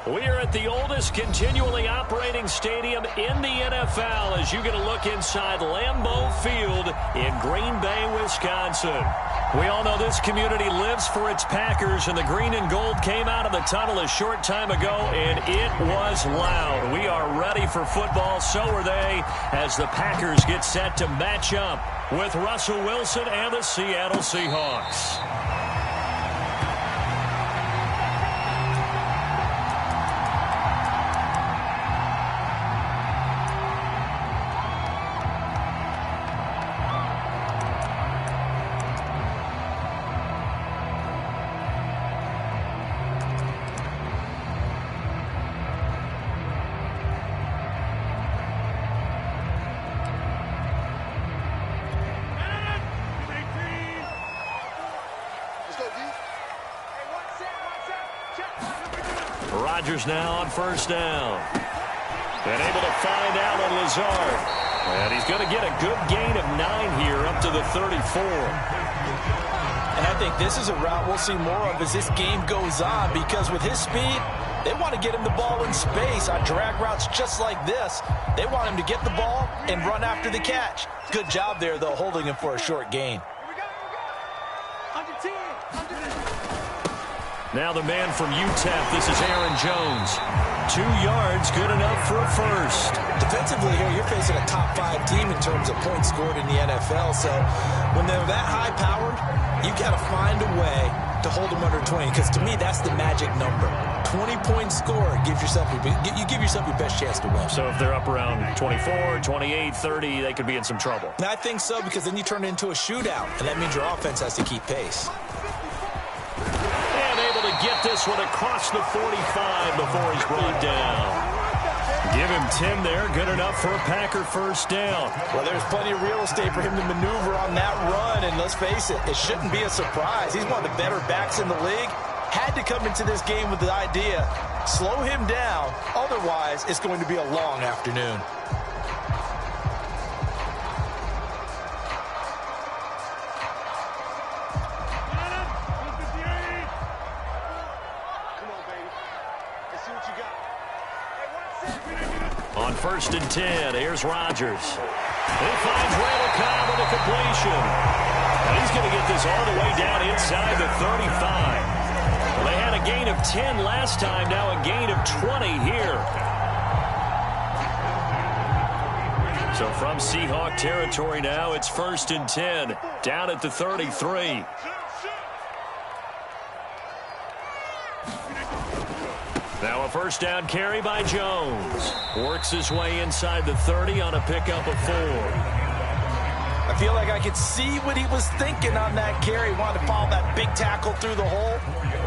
We are at the oldest continually operating stadium in the NFL as you get a look inside Lambeau Field in Green Bay, Wisconsin. We all know this community lives for its Packers, and the green and gold came out of the tunnel a short time ago, and it was loud. We are ready for football, so are they, as the Packers get set to match up with Russell Wilson and the Seattle Seahawks. Rodgers now on first down. And able to find out on Lazard. And he's going to get a good gain of 9 here up to the 34. And I think this is a route we'll see more of as this game goes on, because with his speed, they want to get him the ball in space on drag routes just like this. They want him to get the ball and run after the catch. Good job there, though, holding him for a short gain. Now the man from UTEP, this is Aaron Jones. 2 yards, good enough for a first. Defensively here, you're facing a top 5 team in terms of points scored in the NFL. So when they're that high-powered, you got to find a way to hold them under 20, because to me, that's the magic number. 20-point score, you give yourself your best chance to win. So if they're up around 24, 28, 30, they could be in some trouble. And I think so, because then you turn it into a shootout, and that means your offense has to keep pace. To get this one across the 45 before he's brought down. Give him 10 there, good enough for a Packer first down. Well, there's plenty of real estate for him to maneuver on that run, and let's face it, it shouldn't be a surprise. He's one of the better backs in the league. Had to come into this game with the idea, slow him down, otherwise it's going to be a long afternoon. On 1st and 10, here's Rodgers. He finds Randall Cobb with a completion. And he's going to get this all the way down inside the 35. Well, they had a gain of 10 last time, now a gain of 20 here. So from Seahawk territory now, it's 1st and 10, down at the 33. Now a first down carry by Jones. Works his way inside the 30 on a pickup of 4. I feel like I could see what he was thinking on that carry. Wanted to follow that big tackle through the hole.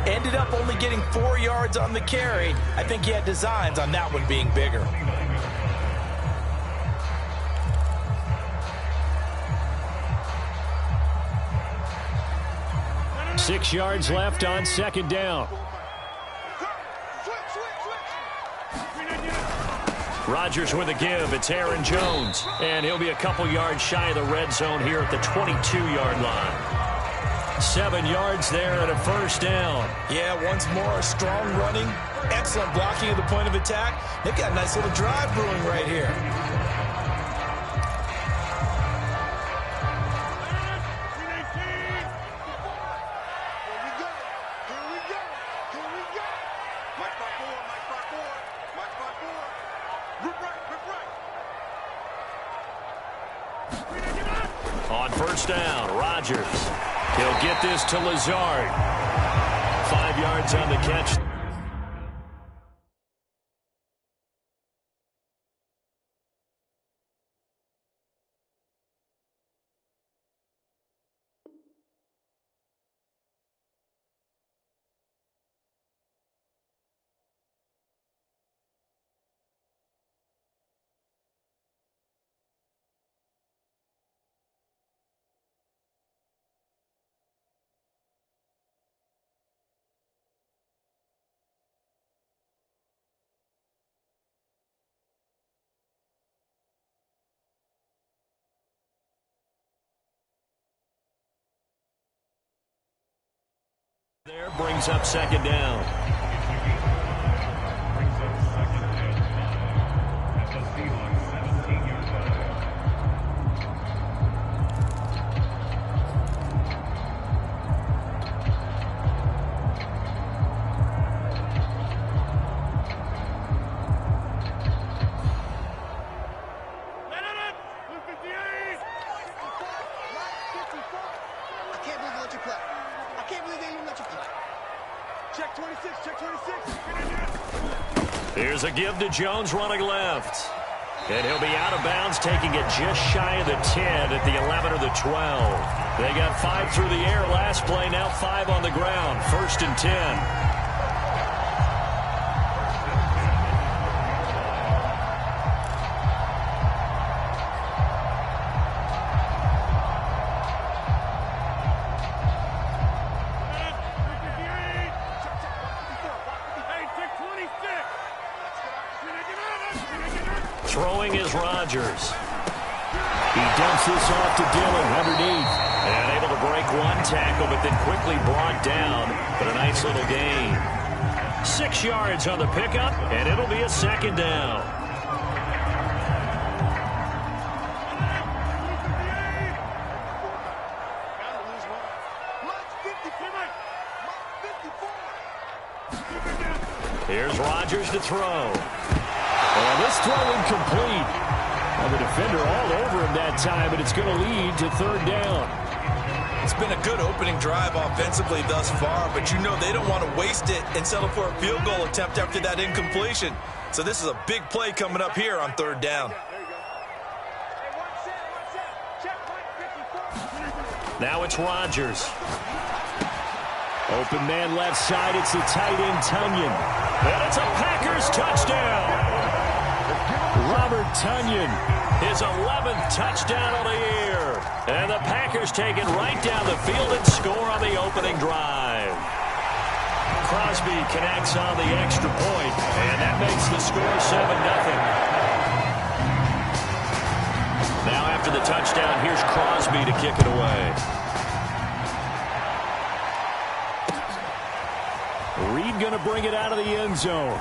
Ended up only getting 4 yards on the carry. I think he had designs on that one being bigger. Six yards left on second down. Rodgers with a give. It's Aaron Jones. And he'll be a couple yards shy of the red zone here at the 22-yard line. 7 yards there and a first down. Yeah, once more, strong running. Excellent blocking at the point of attack. They've got a nice little drive brewing right here. On first down, Rodgers. He'll get this to Lazard. 5 yards on the catch. There brings up second down. let you play. I can't believe they even let you play. Check 26, check 26. Here's a give to Jones running left. And he'll be out of bounds, taking it just shy of the 10 at the 11 or the 12. They got 5 through the air last play, now 5 on the ground. 1st and 10. Throwing is Rodgers. He dumps this off to Dillon underneath. And able to break one tackle, but then quickly brought down. But a nice little gain. 6 yards on the pickup, and it'll be a 2nd down. Here's Rodgers to throw. Well, this throw incomplete. And the defender all over him that time, and it's going to lead to 3rd down. It's been a good opening drive offensively thus far, but you know they don't want to waste it and settle for a field goal attempt after that incompletion. So this is a big play coming up here on 3rd down. Now it's Rodgers. Open man left side. It's the tight end, Tonyan. And it's a Packers touchdown. Robert Tonyan, his 11th touchdown of the year. And the Packers take it right down the field and score on the opening drive. Crosby connects on the extra point, and that makes the score 7-0. Now after the touchdown, here's Crosby to kick it away. Reed going to bring it out of the end zone.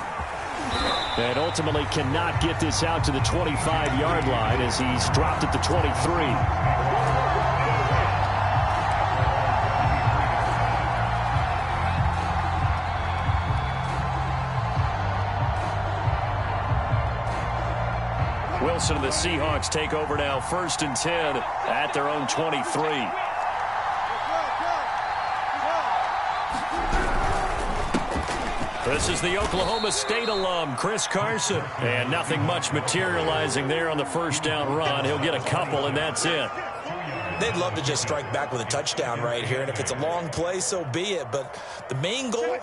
And ultimately cannot get this out to the 25-yard line as he's dropped at the 23. Wilson and the Seahawks take over now, 1st and 10 at their own 23. This is the Oklahoma State alum, Chris Carson. And nothing much materializing there on the 1st down run. He'll get a couple, and that's it. They'd love to just strike back with a touchdown right here, and if it's a long play, so be it. But the main goal,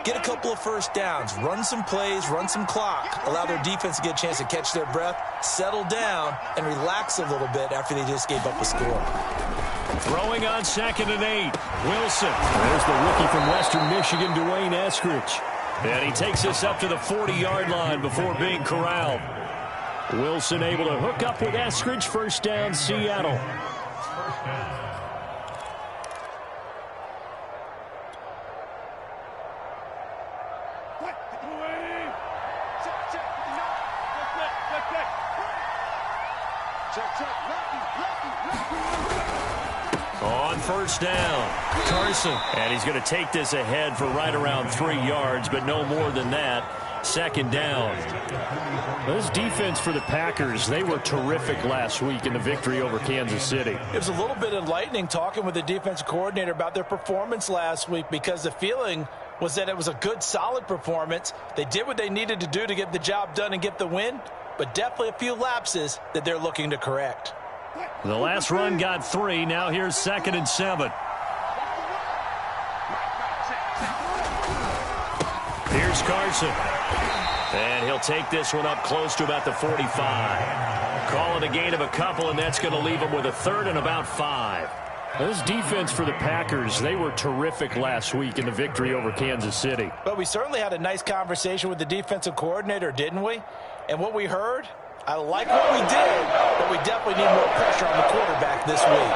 get a couple of 1st downs, run some plays, run some clock, allow their defense to get a chance to catch their breath, settle down, and relax a little bit after they just gave up a score. Throwing on 2nd and 8. Wilson. There's the rookie from Western Michigan, Dwayne Eskridge. And he takes this up to the 40-yard line before being corralled. Wilson able to hook up with Eskridge. 1st down, Seattle. On 1st down, Carson. And he's going to take this ahead for right around 3 yards, but no more than that. 2nd down. This defense for the Packers, they were terrific last week in the victory over Kansas City. It was a little bit enlightening talking with the defensive coordinator about their performance last week, because the feeling was that it was a good, solid performance. They did what they needed to do to get the job done and get the win, but definitely a few lapses that they're looking to correct. The last run got 3. Now here's 2nd and 7. Here's Carson. And he'll take this one up close to about the 45. Call it a gain of a couple, and that's going to leave him with a 3rd and about 5. This defense for the Packers, they were terrific last week in the victory over Kansas City. But we certainly had a nice conversation with the defensive coordinator, didn't we? And what we heard, I like what we did, but we definitely need more pressure on the quarterback this week.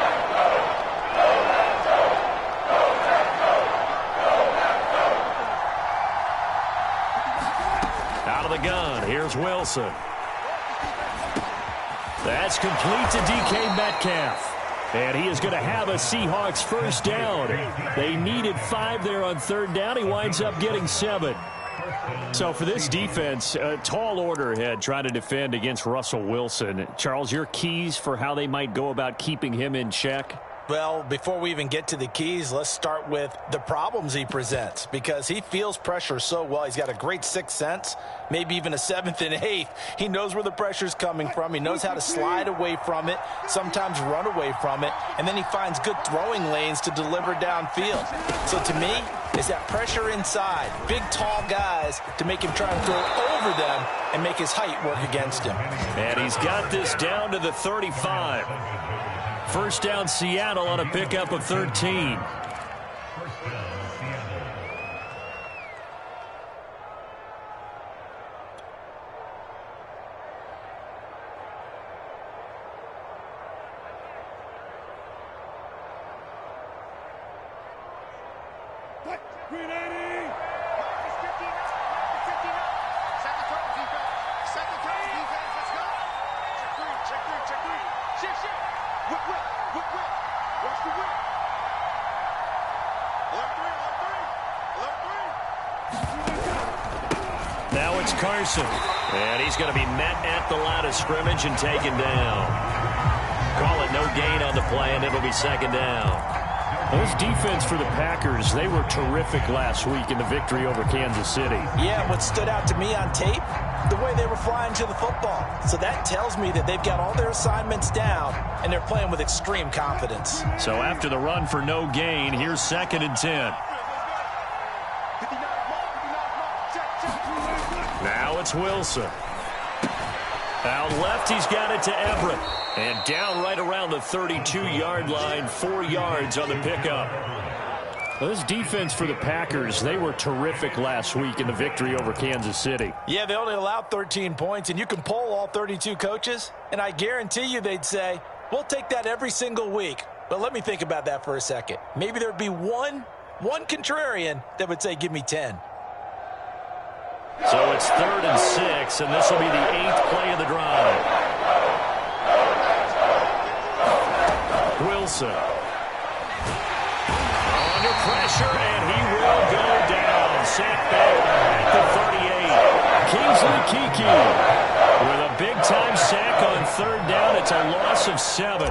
Out of the gun, here's Wilson. That's complete to DK Metcalf. And he is going to have a Seahawks 1st down. They needed 5 there on 3rd down. He winds up getting 7. So for this defense, a tall order ahead trying to defend against Russell Wilson. Charles, your keys for how they might go about keeping him in check? Well, before we even get to the keys, let's start with the problems he presents, because he feels pressure so well. He's got a great sixth sense, maybe even a seventh and eighth. He knows where the pressure's coming from. He knows how to slide away from it, sometimes run away from it, and then he finds good throwing lanes to deliver downfield. So to me, it's that pressure inside, big, tall guys to make him try and throw over them and make his height work against him. And he's got this down to the 35. First down, Seattle on a pickup of 13. Now it's Carson, and he's going to be met at the line of scrimmage and taken down. Call it no gain on the play, and it'll be second down. This defense for the Packers, they were terrific last week in the victory over Kansas City. Yeah, what stood out to me on tape, the way they were flying to the football. So that tells me that they've got all their assignments down, and they're playing with extreme confidence. So after the run for no gain, here's second and 10. Now it's Wilson. Out left, he's got it to Everett. And down right around the 32-yard line, 4 yards on the pickup. Well, this defense for the Packers, they were terrific last week in the victory over Kansas City. Yeah, they only allowed 13 points, and you can poll all 32 coaches, and I guarantee you they'd say, we'll take that every single week. But let me think about that for a second. Maybe there'd be one contrarian that would say, give me 10. So it's 3rd and 6, and this will be the 8th play of the drive. Wilson. Under pressure, and he will go down. Sacked back at the 38. Kingsley Keke with a big-time sack on 3rd down. It's a loss of 7.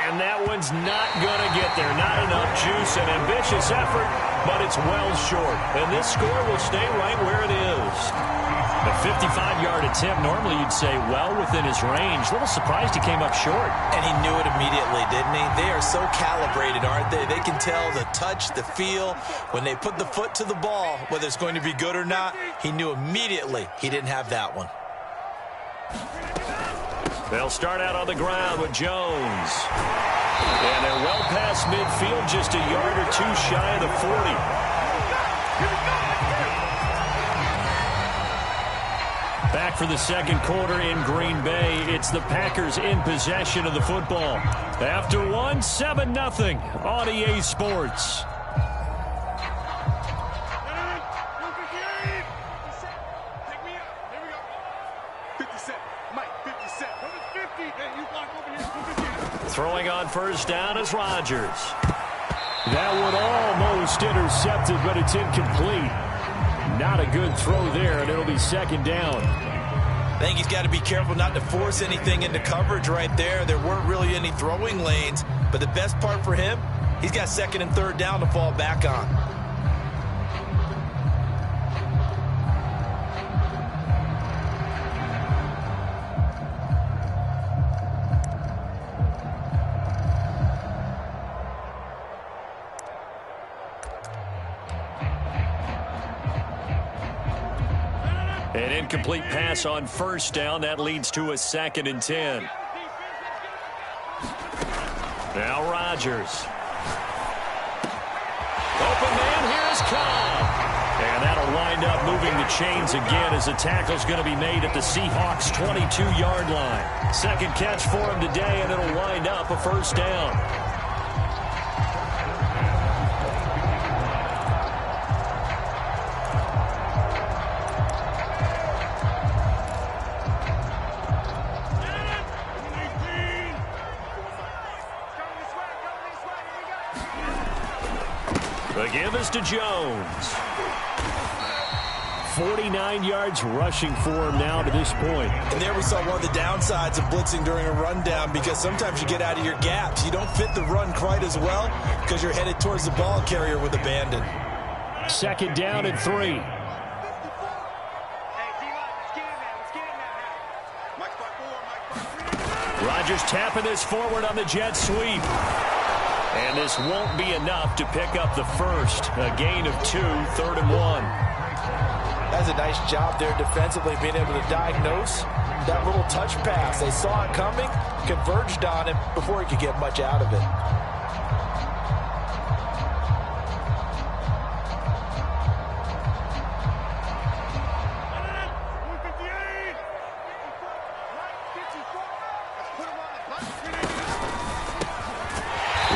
And that one's not going to get there. Not enough juice. An ambitious effort, but it's well short. And this score will stay right where it is. A 55-yard attempt, normally you'd say well within his range. A little surprised he came up short. And he knew it immediately, didn't he? They are so calibrated, aren't they? They can tell the touch, the feel. When they put the foot to the ball, whether it's going to be good or not, he knew immediately he didn't have that one. They'll start out on the ground with Jones. And they're well past midfield, just a yard or two shy of the 40. Back for the second quarter in Green Bay. It's the Packers in possession of the football. After one, 7-0 on EA Sports. Throwing on first down is Rodgers. That one almost intercepted, but it's incomplete. Not a good throw there, and it'll be second down. I think he's got to be careful not to force anything into coverage right there. There weren't really any throwing lanes, but the best part for him, he's got 2nd and 3rd down to fall back on. An incomplete pass on first down. That leads to a 2nd and 10. Now Rodgers. Open man, here's Cobb. And that'll wind up moving the chains again as the tackle's going to be made at the Seahawks' 22-yard line. Second catch for him today, and it'll wind up a first down. The give is to Jones. 49 yards rushing for him now to this point. And there we saw one of the downsides of blitzing during a rundown, because sometimes you get out of your gaps. You don't fit the run quite as well because you're headed towards the ball carrier with abandon. 2nd down and 3. Rodgers tapping this forward on the jet sweep. And this won't be enough to pick up the first. A gain of 2, 3rd and 1. That's a nice job there defensively, being able to diagnose that little touch pass. They saw it coming, converged on it before he could get much out of it.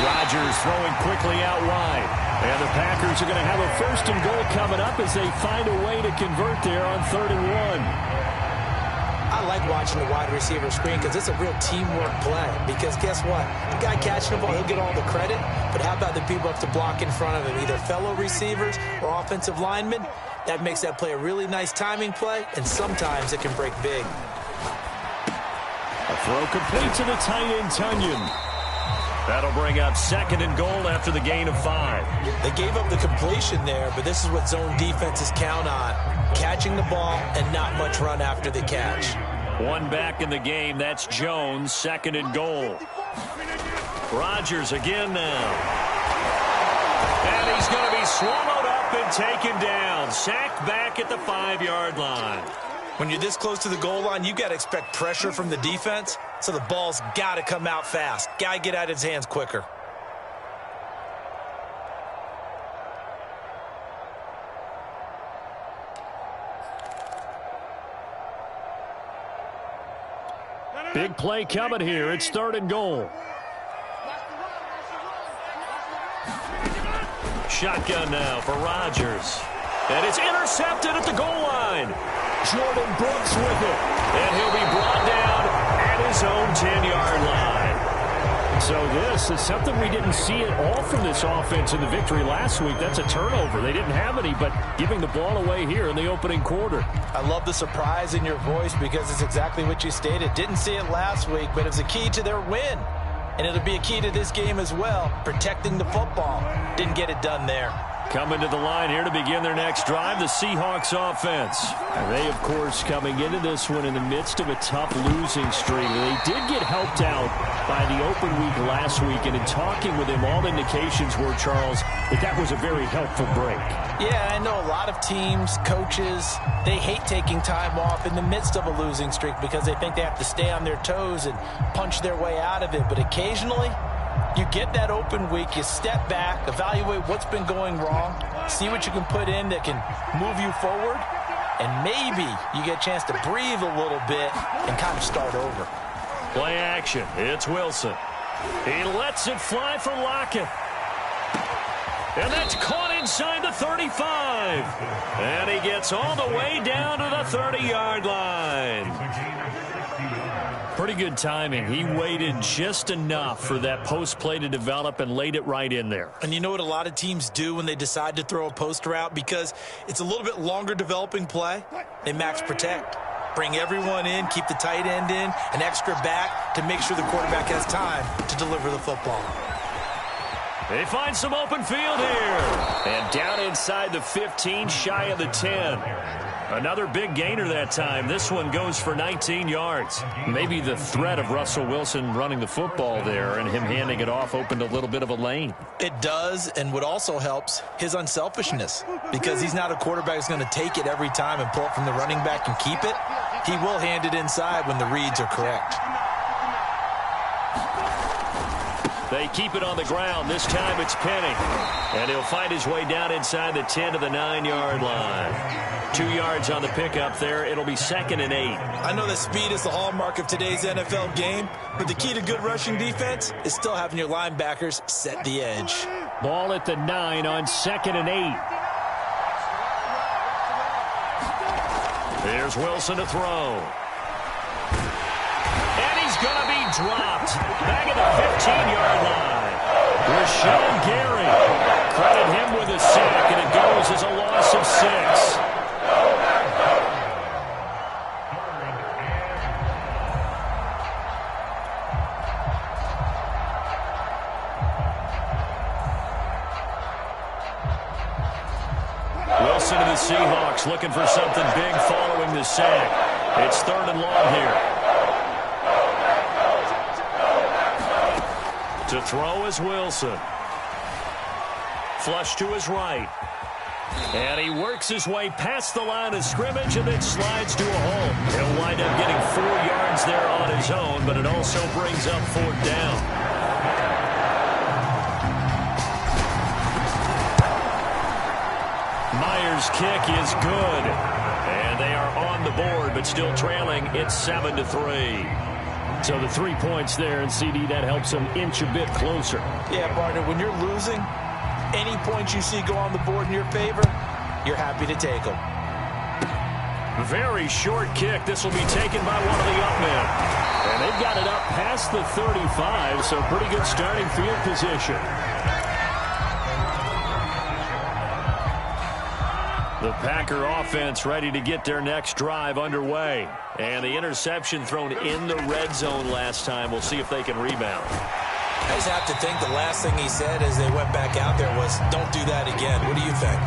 Rodgers throwing quickly out wide. And the Packers are going to have a 1st and goal coming up as they find a way to convert there on 3rd and 1. I like watching the wide receiver screen because it's a real teamwork play. Because guess what? The guy catching the ball, he'll get all the credit. But how about the people up to block in front of him, either fellow receivers or offensive linemen? That makes that play a really nice timing play, and sometimes it can break big. A throw complete to the tight end, Tunyon. That'll bring up 2nd and goal after the gain of 5. They gave up the completion there, but this is what zone defenses count on. Catching the ball and not much run after the catch. One back in the game. That's Jones. 2nd and goal. Rodgers again now. And he's going to be swallowed up and taken down. Sacked back at the 5-yard line. When you're this close to the goal line, you've got to expect pressure from the defense, so the ball's got to come out fast. Got to get out of his hands quicker. Big play coming here. It's 3rd and goal. Shotgun now for Rodgers. And it's intercepted at the goal line. Jordan Brooks with it. And he'll be brought down at his own 10-yard line. So this is something we didn't see at all from this offense in the victory last week. That's a turnover. They didn't have any, but giving the ball away here in the opening quarter. I love the surprise in your voice because it's exactly what you stated. Didn't see it last week, but it's a key to their win. And it'll be a key to this game as well, protecting the football. Didn't get it done there. Coming to the line here to begin their next drive, the Seahawks offense. And they, of course, coming into this one in the midst of a tough losing streak. They did get helped out by the open week last week, and in talking with him, all indications were, Charles, that was a very helpful break. Yeah, I know a lot of teams, coaches, they hate taking time off in the midst of a losing streak because they think they have to stay on their toes and punch their way out of it. But occasionally, you get that open week, you step back, evaluate what's been going wrong, see what you can put in that can move you forward, and maybe you get a chance to breathe a little bit and kind of start over. Play action. It's Wilson. He lets it fly for Lockett. And that's caught inside the 35. And he gets all the way down to the 30-yard line. Pretty good timing. He waited just enough for that post play to develop and laid it right in there. And you know what a lot of teams do when they decide to throw a post route? Because it's a little bit longer developing play, they max protect. Bring everyone in, keep the tight end in, an extra back to make sure the quarterback has time to deliver the football. They find some open field here. And down inside the 15, shy of the 10. Another big gainer that time. This one goes for 19 yards. Maybe the threat of Russell Wilson running the football there and him handing it off opened a little bit of a lane. It does, and what also helps, his unselfishness. Because he's not a quarterback who's going to take it every time and pull it from the running back and keep it. He will hand it inside when the reads are correct. They keep it on the ground. This time it's Penny. And he'll find his way down inside the 10 to the 9-yard line. 2 yards on the pickup there. It'll be 2nd and 8. I know that speed is the hallmark of today's NFL game, but the key to good rushing defense is still having your linebackers set the edge. Ball at the 9 on 2nd and 8. There's Wilson to throw. And he's going to be dropped back at the 15-yard line. Rashawn Gary. Credit him with a sack, and it goes as a loss of 6. Jeremouche looking for something big following the sack. It's 3rd and long here. To throw is Wilson. Flush to his right. And he works his way past the line of scrimmage and then slides to a hole. He'll wind up getting 4 yards there on his own, but it also brings up 4th down. Myers' kick is good. And they are on the board, but still trailing. It's 7-3. So the 3 points there, and CD, that helps them inch a bit closer. Yeah, partner, when you're losing, any points you see go on the board in your favor, you're happy to take them. Very short kick. This will be taken by one of the up men. And they've got it up past the 35, so pretty good starting field position. The Packer offense ready to get their next drive underway. And the interception thrown in the red zone last time. We'll see if they can rebound. I just have to think the last thing he said as they went back out there was, don't do that again. What do you think?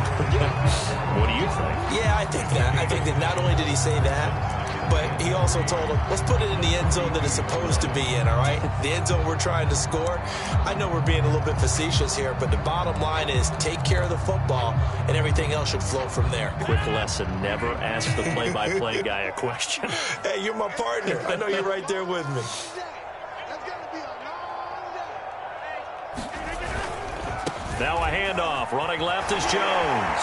What do you think? Yeah, I think that. I think that not only did he say that, but he also told him, let's put it in the end zone that it's supposed to be in, all right? The end zone we're trying to score. I know we're being a little bit facetious here, but the bottom line is take care of the football, and everything else should flow from there. Quick lesson, never ask the play-by-play guy a question. Hey, you're my partner. I know you're right there with me. Now a handoff. Running left is Jones.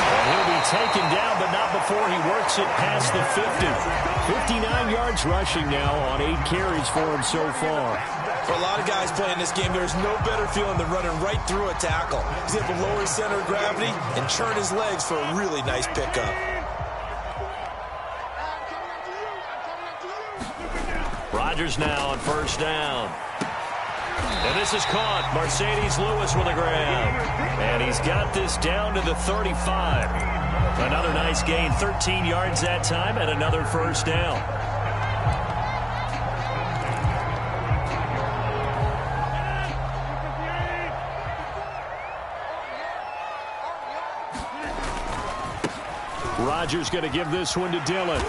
And he'll be taken down, but not before he works it past the 50. 59 yards rushing now on 8 carries for him so far. For a lot of guys playing this game, there's no better feeling than running right through a tackle. He's able to lower his center of gravity and churn his legs for a really nice pickup. Rodgers now on 1st down. And this is caught. Mercedes Lewis with a grab. And he's got this down to the 35. Another nice gain, 13 yards that time, and another 1st down. Rodgers going to give this one to Dillon.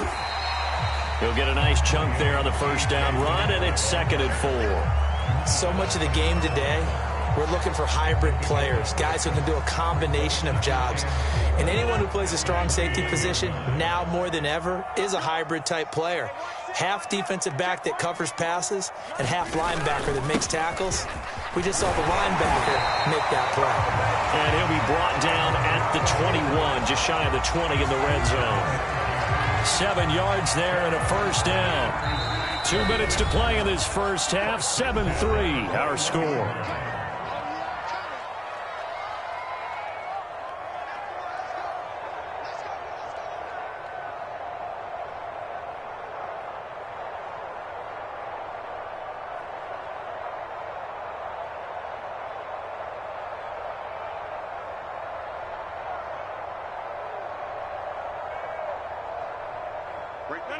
He'll get a nice chunk there on the 1st down run, and it's 2nd and 4. So much of the game today, we're looking for hybrid players, guys who can do a combination of jobs. And anyone who plays a strong safety position, now more than ever, is a hybrid-type player. Half defensive back that covers passes and half linebacker that makes tackles. We just saw the linebacker make that play. And he'll be brought down at the 21, just shy of the 20 in the red zone. 7 yards there and a 1st down. 2 minutes to play in this first half. 7-3, our score.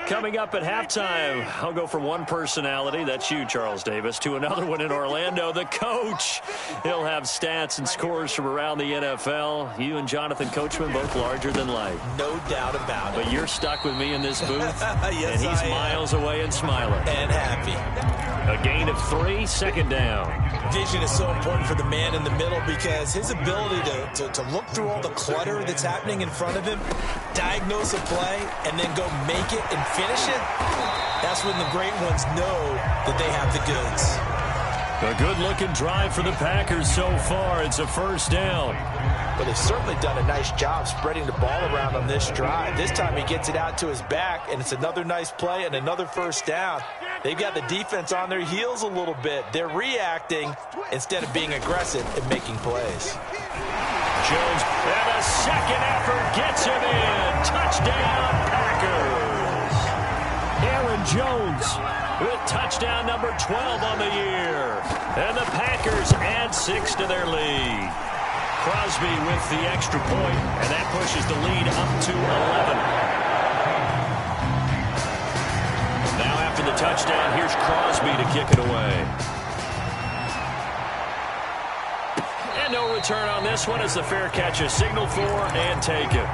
Coming up at halftime, I'll go from one personality, that's you, Charles Davis, to another one in Orlando, the coach. He'll have stats and scores from around the NFL. You and Jonathan Coachman, both larger than life. No doubt about it. But you're stuck with me in this booth, yes, and he's miles away and smiling. And happy. A gain of 3, 2nd down. Vision is so important for the man in the middle because his ability to look through all the clutter that's happening in front of him, diagnose a play, and then go make it and finish it, that's when the great ones know that they have the goods. A good-looking drive for the Packers so far. It's a 1st down. But they've certainly done a nice job spreading the ball around on this drive. This time he gets it out to his back, and it's another nice play and another 1st down. They've got the defense on their heels a little bit. They're reacting instead of being aggressive and making plays. Jones, and a second effort gets him in. Touchdown, Packers. Aaron Jones with touchdown number 12 on the year. And the Packers add 6 to their lead. Crosby with the extra point, and that pushes the lead up to 11. Now after the touchdown, here's Crosby to kick it away. And no return on this one as the fair catch is signaled for and taken.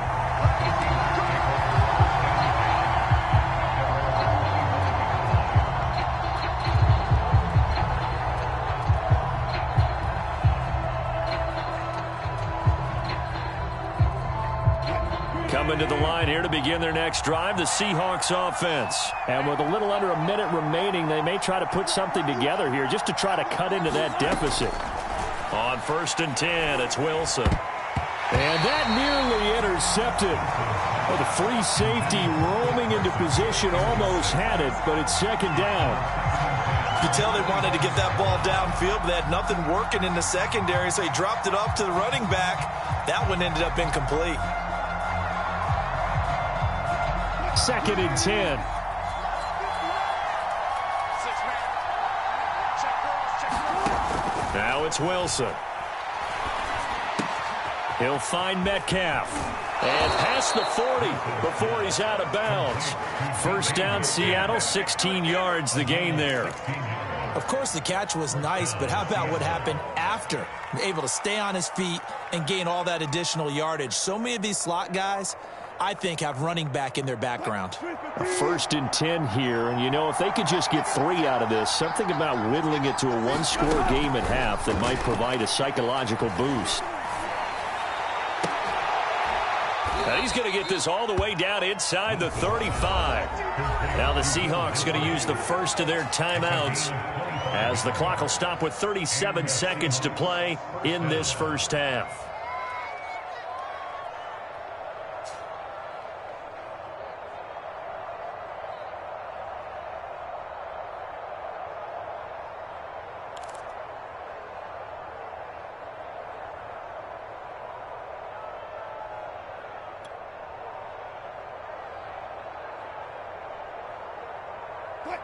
Coming to the line here to begin their next drive, the Seahawks offense. And with a little under a minute remaining, they may try to put something together here just to try to cut into that deficit. On 1st and 10, it's Wilson. And that nearly intercepted. Well, the free safety roaming into position almost had it, but it's 2nd down. You could tell they wanted to get that ball downfield, but they had nothing working in the secondary, so he dropped it off to the running back. That one ended up incomplete. 2nd and 10. Now it's Wilson. He'll find Metcalf. And past the 40 before he's out of bounds. 1st down, Seattle, 16 yards the gain there. Of course, the catch was nice, but how about what happened after? Able to stay on his feet and gain all that additional yardage. So many of these slot guys, I think, have running back in their background. 1st and 10 here, and you know, if they could just get 3 out of this, something about whittling it to a one-score game at half that might provide a psychological boost. Now he's going to get this all the way down inside the 35. Now the Seahawks going to use the first of their timeouts as the clock will stop with 37 seconds to play in this first half.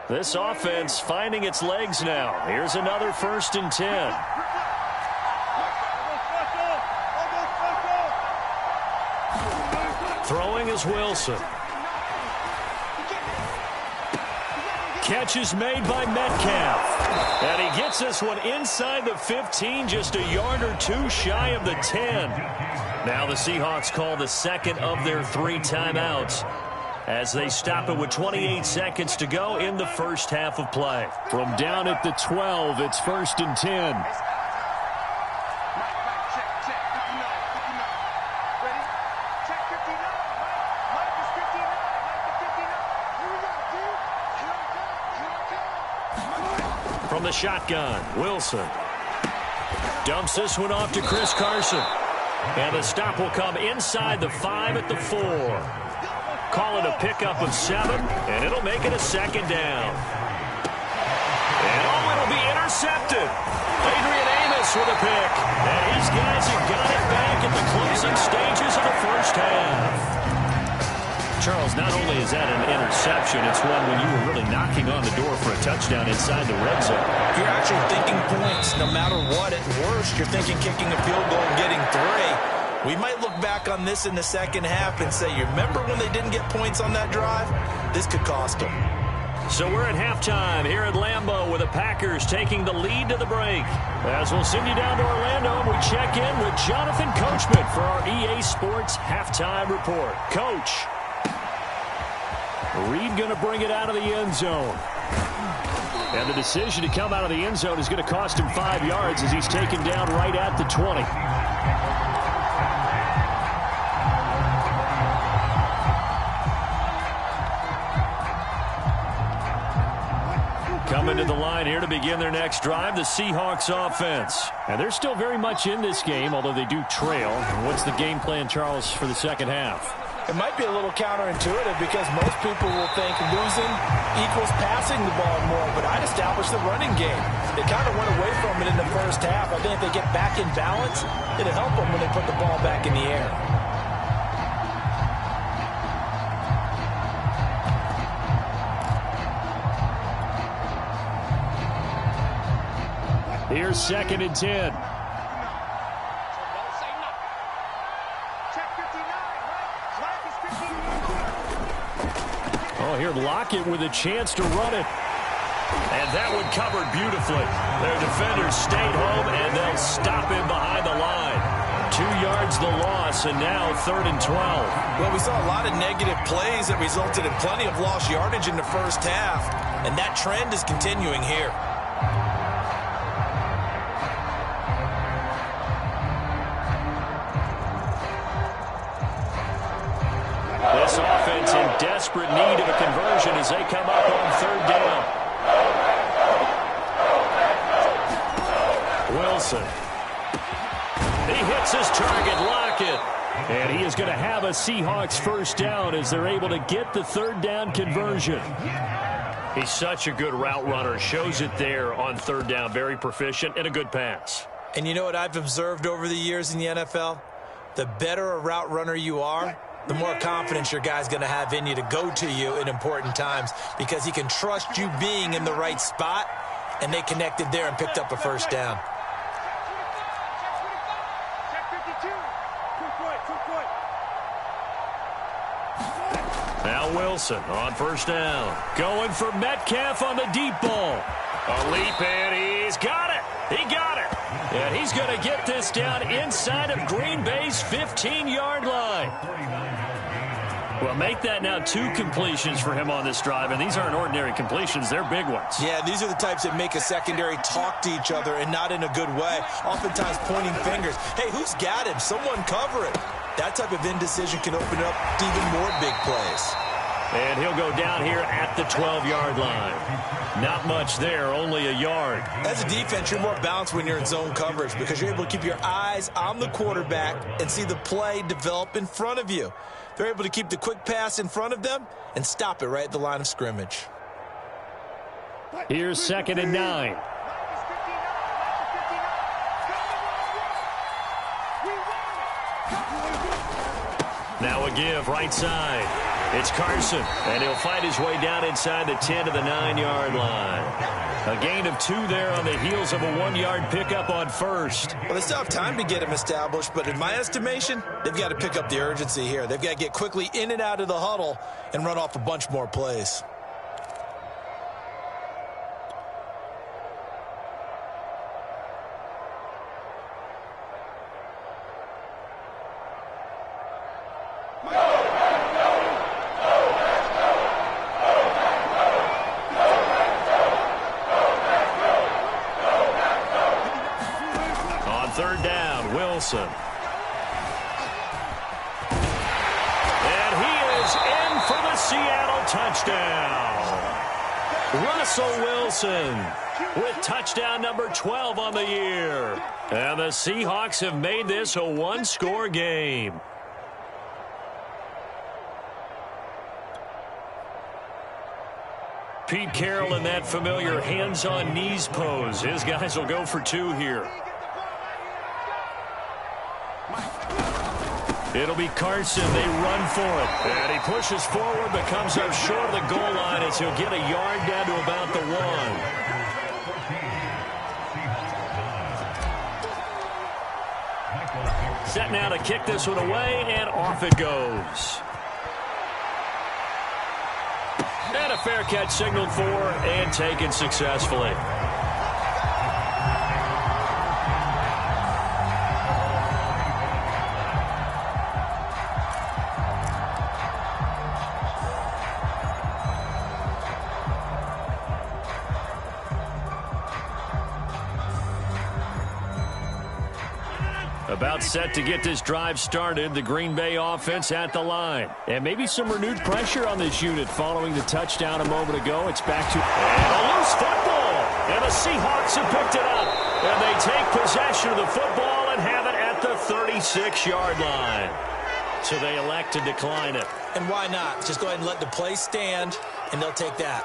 This offense finding its legs now. Here's another 1st and 10. Throwing is Wilson. Catch is made by Metcalf. And he gets this one inside the 15, just a yard or 2 shy of the 10. Now the Seahawks call the second of their 3 timeouts as they stop it with 28 seconds to go in the first half of play. From down at the 12, it's 1st and 10. From the shotgun, Wilson dumps this one off to Chris Carson. And the stop will come inside the 5 at the 4. Call it a pickup of 7, and it'll make it a 2nd down. And it'll be intercepted. Adrian Amos with a pick. And his guys have got it back at the closing stages of the first half. Charles, not only is that an interception, it's one when you were really knocking on the door for a touchdown inside the red zone. You're actually thinking points. No matter what, at worst, you're thinking kicking a field goal and getting 3. We might look back on this in the second half and say, you remember when they didn't get points on that drive? This could cost them. So we're at halftime here at Lambeau with the Packers taking the lead to the break. As we'll send you down to Orlando, we check in with Jonathan Coachman for our EA Sports Halftime Report. Coach. Reed going to bring it out of the end zone. And the decision to come out of the end zone is going to cost him 5 yards as he's taken down right at the 20. Coming to the line here to begin their next drive, the Seahawks offense. And they're still very much in this game, although they do trail. And what's the game plan, Charles, for the second half? It might be a little counterintuitive because most people will think losing equals passing the ball more, but I'd establish the running game. They kind of went away from it in the first half. I think if they get back in balance, it'll help them when they put the ball back in the air. Here's 2nd and 10. Oh, here Lockett with a chance to run it. And that one covered beautifully. Their defenders stayed home, and they'll stop him behind the line. 2 yards the loss, and now 3rd and 12. Well, we saw a lot of negative plays that resulted in plenty of lost yardage in the first half, and that trend is continuing here. This offense in desperate need of a conversion as they come up on 3rd down. Wilson. He hits his target, Lockett. And he is going to have a Seahawks first down as they're able to get the 3rd down conversion. He's such a good route runner. Shows it there on 3rd down. Very proficient and a good pass. And you know what I've observed over the years in the NFL? The better a route runner you are, the more confidence your guy's going to have in you to go to you in important times because he can trust you being in the right spot, and they connected there and picked up a first down. Now Wilson on 1st down. Going for Metcalf on the deep ball. A leap, and he's got it. He got it. And he's going to get this down inside of Green Bay's 15-yard line. Well, make that now 2 completions for him on this drive, and these aren't ordinary completions. They're big ones. Yeah, these are the types that make a secondary talk to each other and not in a good way, oftentimes pointing fingers. Hey, who's got him? Someone cover it. That type of indecision can open up to even more big plays. And he'll go down here at the 12-yard line. Not much there, only a yard. As a defense, you're more balanced when you're in zone coverage because you're able to keep your eyes on the quarterback and see the play develop in front of you. They're able to keep the quick pass in front of them and stop it right at the line of scrimmage. Here's 2nd and 9. Now a give right side. It's Carson, and he'll fight his way down inside the 10 to the 9-yard line. A gain of 2 there on the heels of a 1-yard pickup on 1st. Well, they still have time to get him established, but in my estimation, they've got to pick up the urgency here. They've got to get quickly in and out of the huddle and run off a bunch more plays. Wilson. And he is in for the Seattle touchdown. Russell Wilson with touchdown number 12 on the year. And the Seahawks have made this a 1-score game. Pete Carroll in that familiar hands-on knees pose. His guys will go for 2 here. It'll be Carson. They run for it. And he pushes forward, but comes up short of the goal line as he'll get a yard down to about the 1. Set now to kick this one away, and off it goes. And a fair catch signaled for and taken successfully. About set to get this drive started. The Green Bay offense at the line. And maybe some renewed pressure on this unit following the touchdown a moment ago. It's back to a loose football. And the Seahawks have picked it up. And they take possession of the football and have it at the 36-yard line. So they elect to decline it. And why not? Just go ahead and let the play stand, and they'll take that.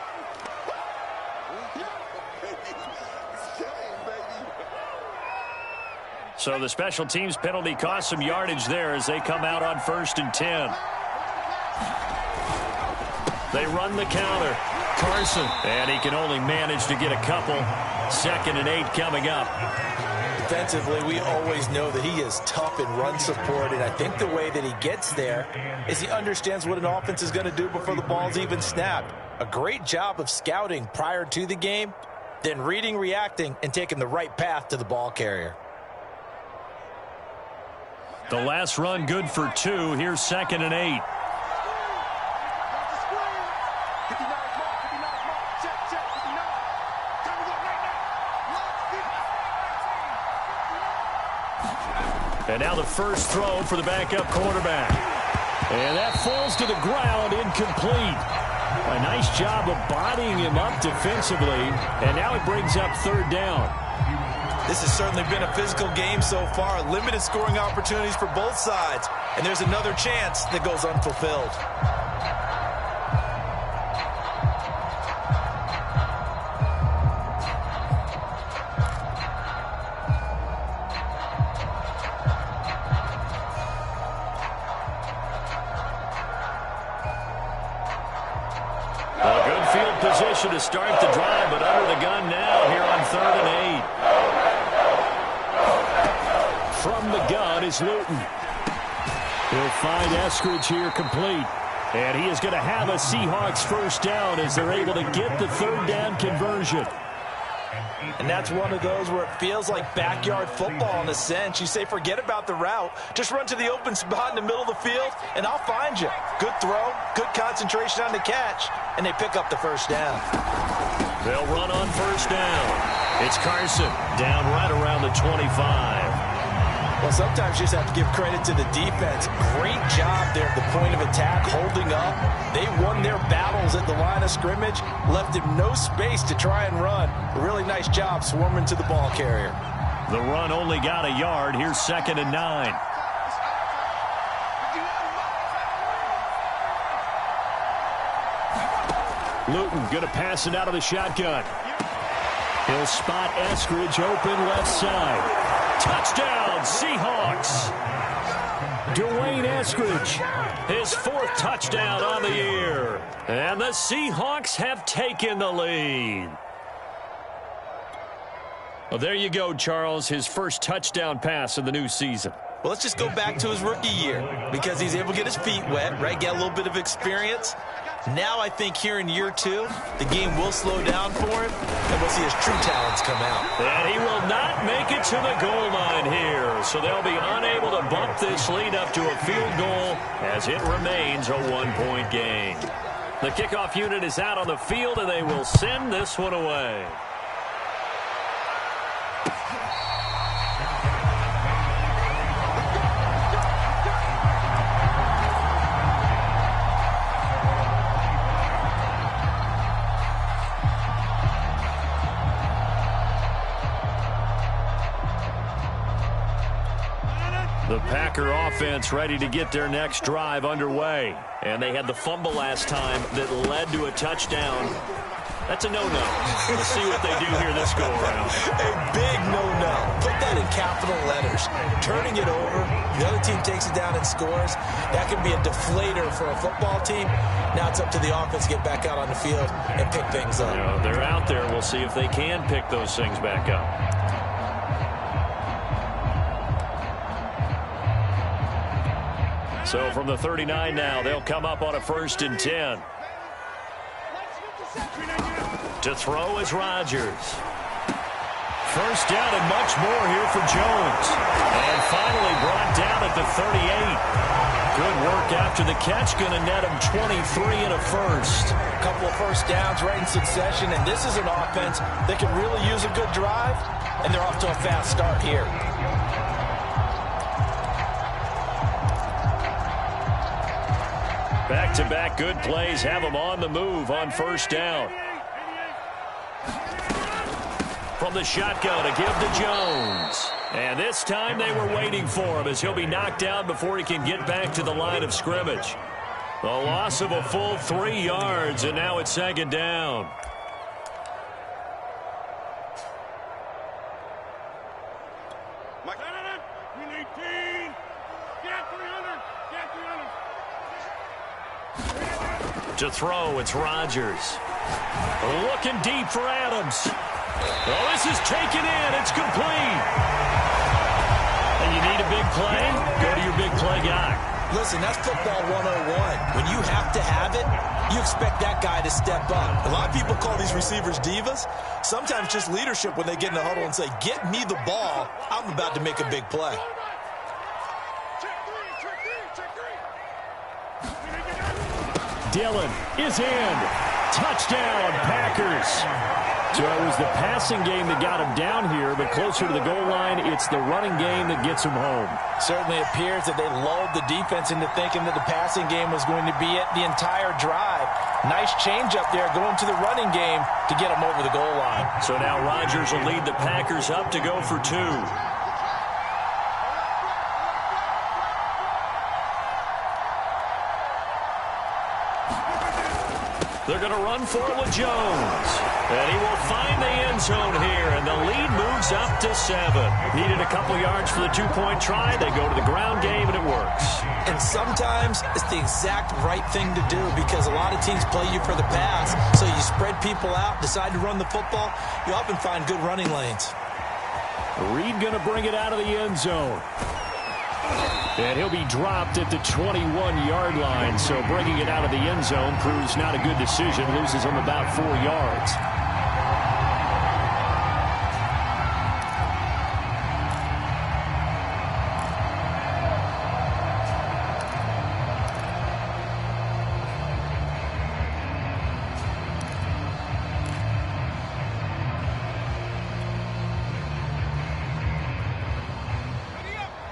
So the special teams penalty cost some yardage there as they come out on 1st and 10. They run the counter. Carson. And he can only manage to get a couple. 2nd and 8 coming up. Defensively, we always know that he is tough in run support, and I think the way that he gets there is he understands what an offense is going to do before the ball's even snapped. A great job of scouting prior to the game, then reading, reacting, and taking the right path to the ball carrier. The last run good for 2. Here's 2nd and 8. And now the first throw for the backup quarterback. And that falls to the ground, incomplete. A nice job of bodying him up defensively. And now it brings up 3rd down. This has certainly been a physical game so far. Limited scoring opportunities for both sides. And there's another chance that goes unfulfilled. Position to start the drive, but under the gun now here on 3rd and 8. From the gun is Luton. He'll find Eskridge here complete. And he is going to have a Seahawks first down as they're able to get the 3rd down conversion. And that's one of those where it feels like backyard football in a sense. You say forget about the route. Just run to the open spot in the middle of the field, and I'll find you. Good throw, good concentration on the catch, and they pick up the first down. They'll run on first down. It's Carson down right around the 25. Well, sometimes you just have to give credit to the defense. Great job there at the point of attack, holding up. They won their battles at the line of scrimmage, left him no space to try and run. A really nice job swarming to the ball carrier. The run only got a yard. Here's 2nd and 9. Luton going to pass it out of the shotgun. He'll spot Eskridge open left side. Touchdown, Seahawks. Dwayne Eskridge, his 4th touchdown on the year. And the Seahawks have taken the lead. Well, there you go, Charles, his first touchdown pass of the new season. Well, let's just go back to his rookie year because he's able to get his feet wet, right? Get a little bit of experience. Now I think here in year 2, the game will slow down for him, and we'll see his true talents come out. And he will not make it to the goal line here, so they'll be unable to bump this lead up to a field goal as it remains a 1-point game. The kickoff unit is out on the field, and they will send this one away. The Packer offense ready to get their next drive underway. And they had the fumble last time that led to a touchdown. That's a no-no. We'll see what they do here this go-around. A big no-no. Put that in capital letters. Turning it over, the other team takes it down and scores. That can be a deflator for a football team. Now it's up to the offense to get back out on the field and pick things up. You know, they're out there. We'll see if they can pick those things back up. So from the 39 now, they'll come up on a 1st and 10. To throw is Rodgers. First down and much more here for Jones. And finally brought down at the 38. Good work after the catch. Going to net him 23 and a first. A couple of first downs right in succession, and this is an offense that can really use a good drive, and they're off to a fast start here. Back-to-back good plays have them on the move on first down. From the shotgun to give to Jones. And this time they were waiting for him as he'll be knocked down before he can get back to the line of scrimmage. The loss of a full 3 yards, and now it's 2nd down. To throw, it's Rodgers. Looking deep for Adams. Well, this is taken in. It's complete. And you need a big play? Go to your big play guy. Listen, that's football 101. When you have to have it, you expect that guy to step up. A lot of people call these receivers divas. Sometimes just leadership when they get in the huddle and say, get me the ball. I'm about to make a big play. Dillon is in. Touchdown, Packers. So it was the passing game that got him down here, but closer to the goal line, it's the running game that gets him home. Certainly appears that they lulled the defense into thinking that the passing game was going to be it the entire drive. Nice change up there going to the running game to get him over the goal line. So now Rodgers will lead the Packers up to go for 2. They're going to run for it with Jones. And he will find the end zone here, and the lead moves up to 7. Needed a couple yards for the 2-point try. They go to the ground game, and it works. And sometimes it's the exact right thing to do because a lot of teams play you for the pass. So you spread people out, decide to run the football. You often find good running lanes. Reed going to bring it out of the end zone. And he'll be dropped at the 21-yard line. So bringing it out of the end zone proves not a good decision. Loses him about 4 yards.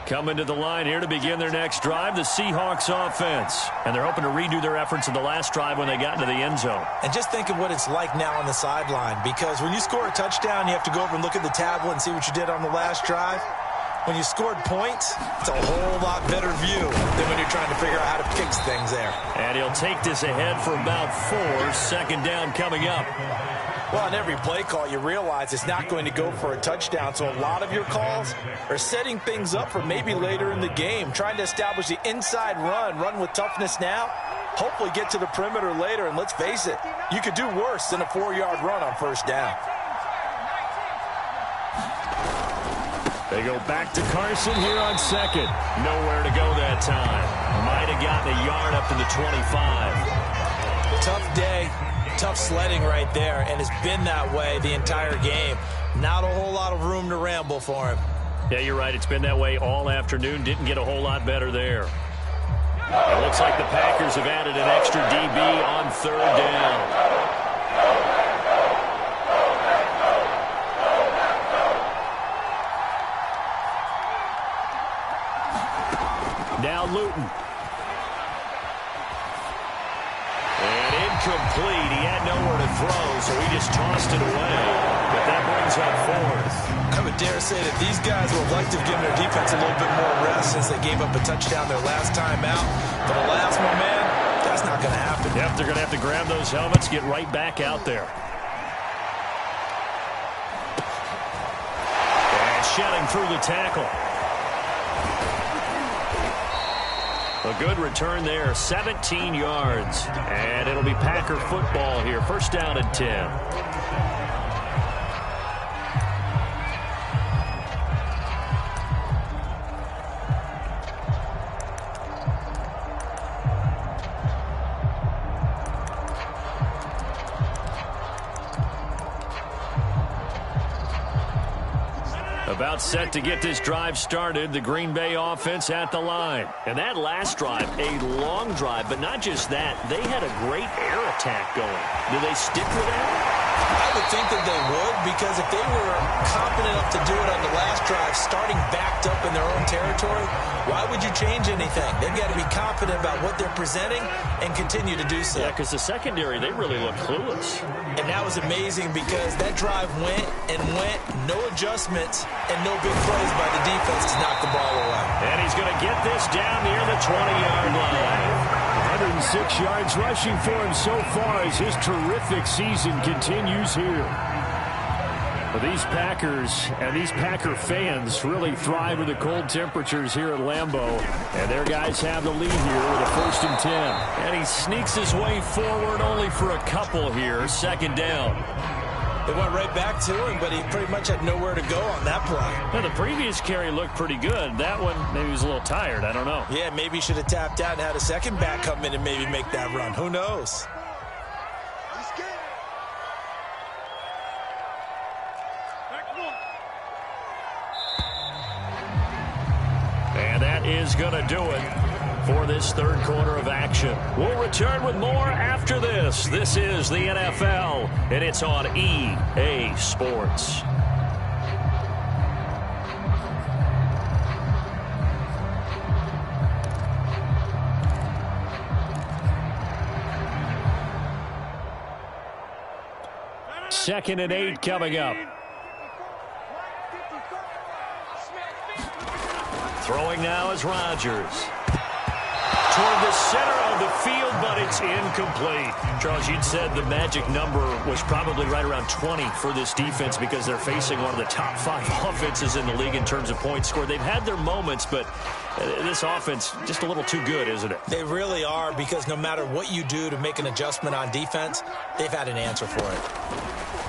Coming to the line here to begin their next drive, the Seahawks offense. And they're hoping to redo their efforts in the last drive when they got into the end zone. And just think of what it's like now on the sideline, because when you score a touchdown, you have to go over and look at the tablet and see what you did on the last drive. When you scored points, it's a whole lot better view than when you're trying to figure out how to fix things there. And he'll take this ahead for about 4. Second down coming up. Well, on every play call, you realize it's not going to go for a touchdown. So a lot of your calls are setting things up for maybe later in the game, trying to establish the inside run with toughness now, hopefully get to the perimeter later. And let's face it, you could do worse than a 4-yard run on first down. They go back to Carson here on second. Nowhere to go that time. Might have gotten a yard up to the 25. Tough day. Tough sledding right there, and it's been that way the entire game. Not a whole lot of room to ramble for him. Yeah, you're right. It's been that way all afternoon. Didn't get a whole lot better there. It looks like the Packers have added an extra DB on third down. Now Luton. And incomplete. He had nowhere to throw, so he just tossed it away. But that brings up 4th. I would dare say that these guys would like to have given their defense a little bit more rest since they gave up a touchdown their last time out. But alas, my man, that's not going to happen. Yep, they're going to have to grab those helmets, get right back out there. And shedding through the tackle. A good return there, 17 yards. And it'll be Packer football here. First down and 10. About set to get this drive started. The Green Bay offense at the line. And that last drive, a long drive, but not just that. They had a great air attack going. Do they stick with that? I would think that they would, because if they were confident enough to do it on the last drive, starting backed up in their own territory, why would you change anything? They've got to be confident about what they're presenting and continue to do so. Yeah, because the secondary, they really look clueless. And that was amazing because that drive went and went, no adjustments, and no big plays by the defense to knock the ball away. And he's going to get this down near the 20-yard line. 106 yards rushing for him so far as his terrific season continues here. Well, these Packers and these Packer fans really thrive with the cold temperatures here at Lambeau. And their guys have the lead here with a 1st and 10. And he sneaks his way forward only for a couple here. Second down. They went right back to him, but he pretty much had nowhere to go on that play. Now, the previous carry looked pretty good. That one, maybe he was a little tired. I don't know. Yeah, maybe he should have tapped out and had a second back come in and maybe make that run. Who knows? And that is going to do it. for this third quarter of action. We'll return with more after this. This is the NFL, and it's on EA Sports. Second and 8 coming up. Throwing now is Rodgers. Toward the center of the field, but it's incomplete. Charles, you'd said the magic number was probably right around 20 for this defense because they're facing one of the top 5 offenses in the league in terms of points scored. They've had their moments, but this offense just a little too good, isn't it? They really are, because no matter what you do to make an adjustment on defense, they've had an answer for it.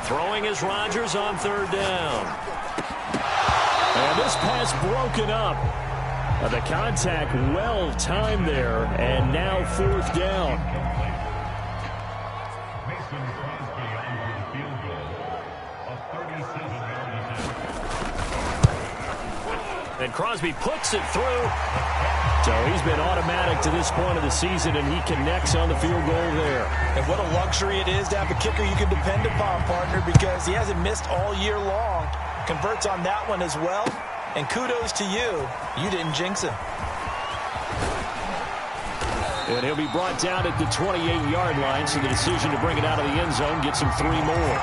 Throwing is Rodgers on third down. And this pass broken up. The contact well timed there, and now fourth down. And Crosby puts it through. So he's been automatic to this point of the season, and he connects on the field goal there. And what a luxury it is to have a kicker you can depend upon, partner, because he hasn't missed all year long. Converts on that one as well. And kudos to you. You didn't jinx him. And he'll be brought down at the 28-yard line, so the decision to bring it out of the end zone gets him 3 more.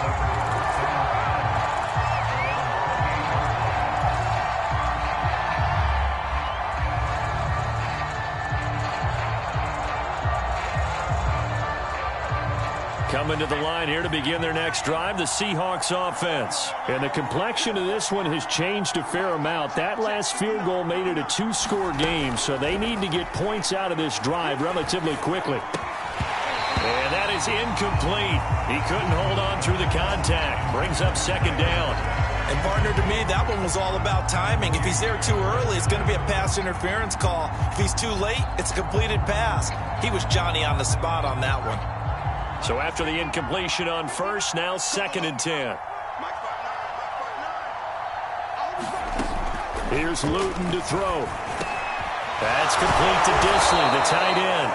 Coming to the line here to begin their next drive, the Seahawks offense. And the complexion of this one has changed a fair amount. That last field goal made it a 2-score game, so they need to get points out of this drive relatively quickly. And that is incomplete. He couldn't hold on through the contact. Brings up second down. And partner, to me, that one was all about timing. If he's there too early, it's going to be a pass interference call. If he's too late, it's a completed pass. He was Johnny on the spot on that one. So after the incompletion on first, now 2nd and 10. Here's Luton to throw. That's complete to Disley, the tight end.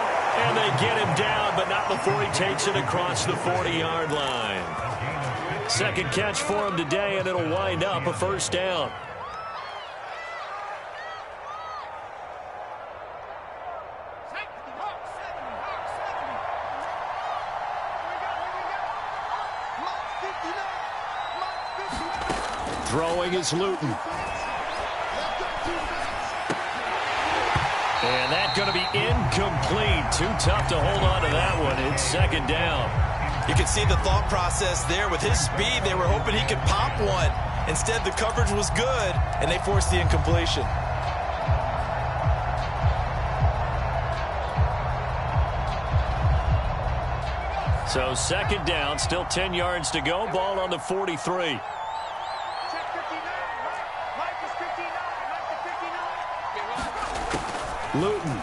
And they get him down, but not before he takes it across the 40-yard line. Second catch for him today, and it'll wind up a first down. Throwing is Luton. And that's going to be incomplete. Too tough to hold on to that one. It's second down. You can see the thought process there. With his speed, they were hoping he could pop one. Instead, the coverage was good, and they forced the incompletion. So second down, still 10 yards to go. Ball on the 43. Luton.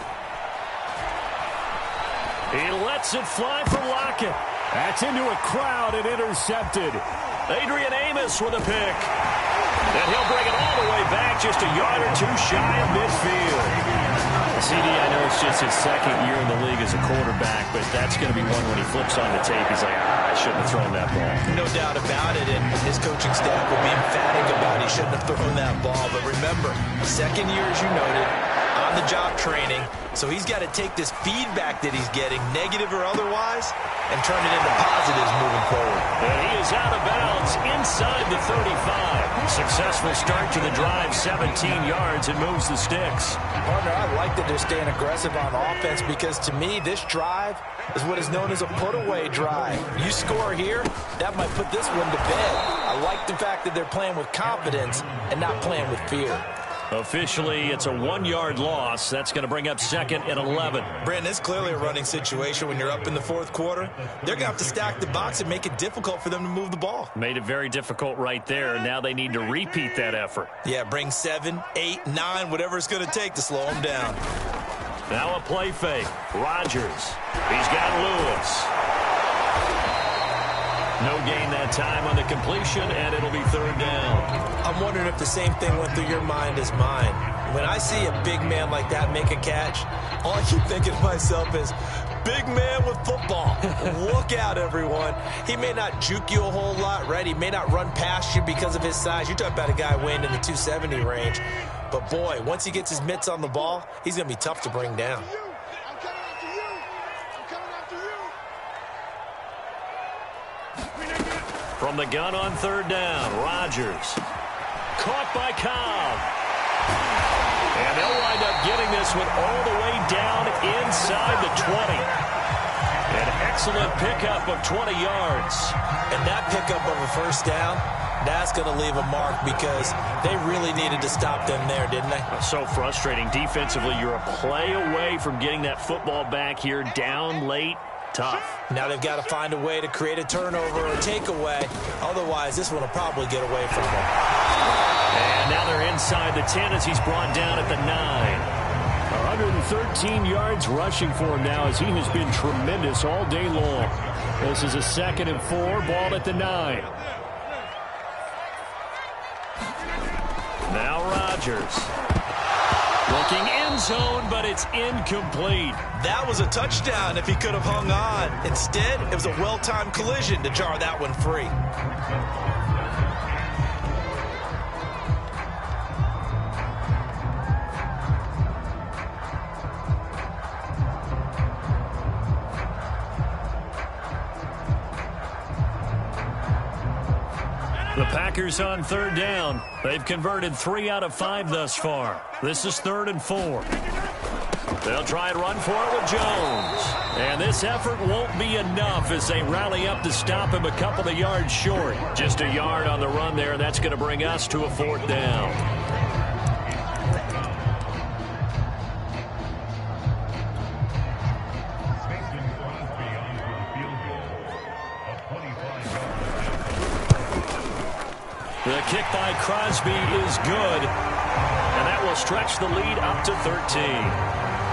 He lets it fly for Lockett. That's into a crowd and intercepted. Adrian Amos with a pick. And he'll bring it all the way back, just a yard or two shy of midfield. CD, I know it's just his second year in the league as a quarterback, but that's going to be one when he flips on the tape. He's like, I shouldn't have thrown that ball. No doubt about it, and his coaching staff will be emphatic about he shouldn't have thrown that ball. But remember, second year, as you noted, on-the-job training, so he's got to take this feedback that he's getting, negative or otherwise, and turn it into positives moving forward. And he is out of bounds inside the 35. Successful start to the drive, 17 yards, and moves the sticks. Partner, I like that they're staying aggressive on offense, because to me, this drive is what is known as a put-away drive. You score here, that might put this one to bed. I like the fact that they're playing with confidence and not playing with fear. Officially, it's a 1-yard loss. That's going to bring up 2nd and 11. Brandon, it's clearly a running situation when you're up in the fourth quarter. They're going to have to stack the box and make it difficult for them to move the ball. Made it very difficult right there. Now they need to repeat that effort. Yeah, bring 7, 8, 9, whatever it's going to take to slow them down. Now a play fake. Rodgers. He's got Lewis. No gain that time on the completion, and it'll be third down. I'm wondering if the same thing went through your mind as mine. When I see a big man like that make a catch, all I keep thinking to myself is, big man with football. Look out, everyone. He may not juke you a whole lot, right? He may not run past you because of his size. You're talking about a guy weighing in the 270 range. But, boy, once he gets his mitts on the ball, he's going to be tough to bring down. I'm coming after you. I'm coming after you. From the gun on third down, Rodgers. Caught by Cobb. And they'll wind up getting this one all the way down inside the 20. An excellent pickup of 20 yards. And that pickup of a first down, that's going to leave a mark because they really needed to stop them there, didn't they? So frustrating. Defensively, you're a play away from getting that football back here down late. Tough. Now they've got to find a way to create a turnover or takeaway. Otherwise, this one will probably get away from them. And now they're inside the 10 as he's brought down at the 9. 113 yards rushing for him now as he has been tremendous all day long. This is a 2nd and 4, ball at the 9. Now Rodgers. Looking end zone, but it's incomplete. That was a touchdown if he could have hung on. Instead, it was a well-timed collision to jar that one free. The Packers on third down. They've converted 3 out of 5 thus far. This is 3rd and 4. They'll try and run for it with Jones. And this effort won't be enough as they rally up to stop him a couple of yards short. Just a yard on the run there, and that's going to bring us to a 4th down. The kick by Crosby is good, and that will stretch the lead up to 13.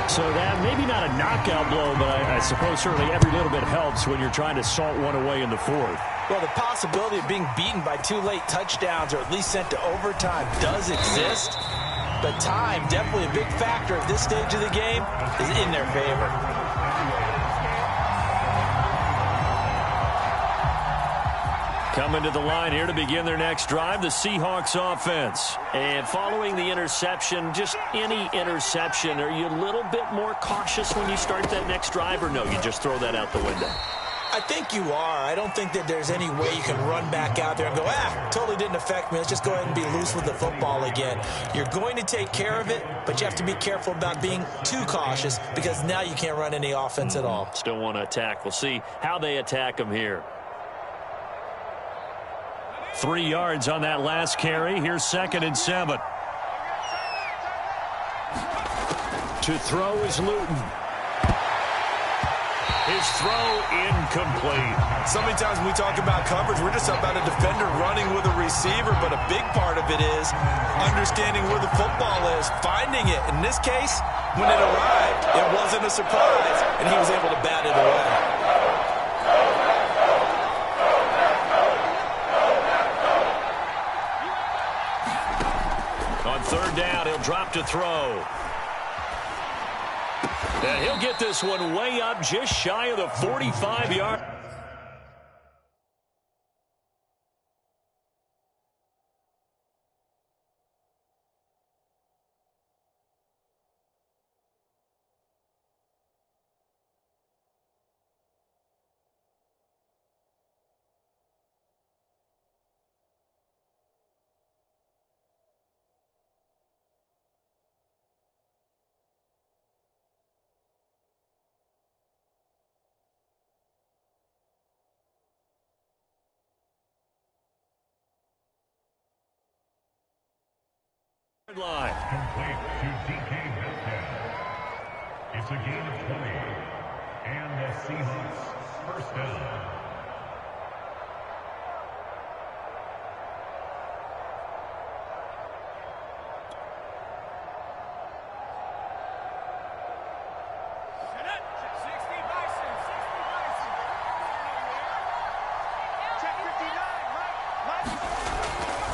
So that maybe not a knockout blow, but I suppose certainly every little bit helps when you're trying to salt one away in the 4th. Well, the possibility of being beaten by 2 late touchdowns or at least sent to overtime does exist, but time, definitely a big factor at this stage of the game, is in their favor. Coming to the line here to begin their next drive, the Seahawks offense. And following the interception, just any interception, are you a little bit more cautious when you start that next drive, or no, you just throw that out the window? I think you are. I don't think that there's any way you can run back out there and go, totally didn't affect me. Let's just go ahead and be loose with the football again. You're going to take care of it, but you have to be careful about being too cautious because now you can't run any offense at all. Still want to attack. We'll see how they attack them here. 3 yards on that last carry. Here's 2nd and 7. To throw is Luton. His throw incomplete. So many times when we talk about coverage, we're just about a defender running with a receiver, but a big part of it is understanding where the football is, finding it. In this case, when it arrived, it wasn't a surprise, and he was able to bat it away. On third down, he'll drop to throw. And he'll get this one way up just shy of the 45-yard. Line. Complete to DK Metcalf. It's a gain of 20. And the Seahawks first down.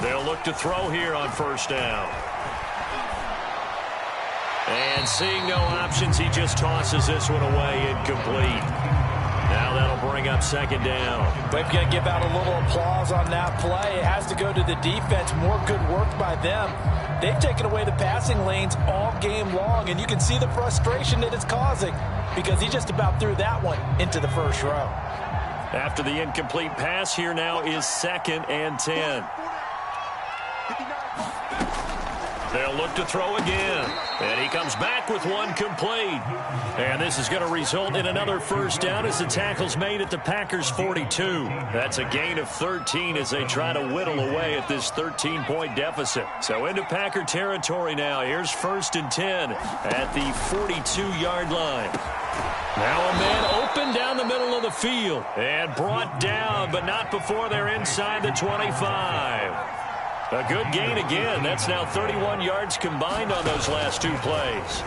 They'll look to throw here on first down. And seeing no options, he just tosses this one away, incomplete. Now that'll bring up second down. We've got to give out a little applause on that play. It has to go to the defense. More good work by them. They've taken away the passing lanes all game long, and you can see the frustration that it's causing because he just about threw that one into the first row. After the incomplete pass, here now is 2nd and 10. They'll look to throw again. And he comes back with one complete. And this is going to result in another first down as the tackle's made at the Packers' 42. That's a gain of 13 as they try to whittle away at this 13-point deficit. So into Packer territory now. Here's 1st and 10 at the 42-yard line. Now a man open down the middle of the field and brought down, but not before they're inside the 25. A good gain again. That's now 31 yards combined on those last 2 plays.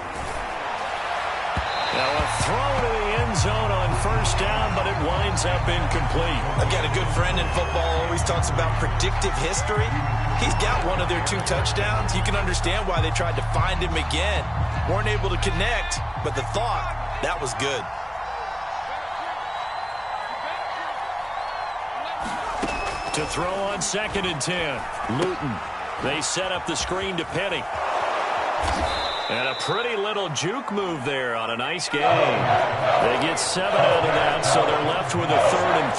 Now a throw to the end zone on first down, but it winds up incomplete. I've got a good friend in football, always talks about predictive history. He's got one of their 2 touchdowns. You can understand why they tried to find him again. Weren't able to connect, but the thought, that was good. To throw on 2nd and 10. Luton. They set up the screen to Penny. And a pretty little juke move there on a nice game. They get 7 out of that, so they're left with a 3rd and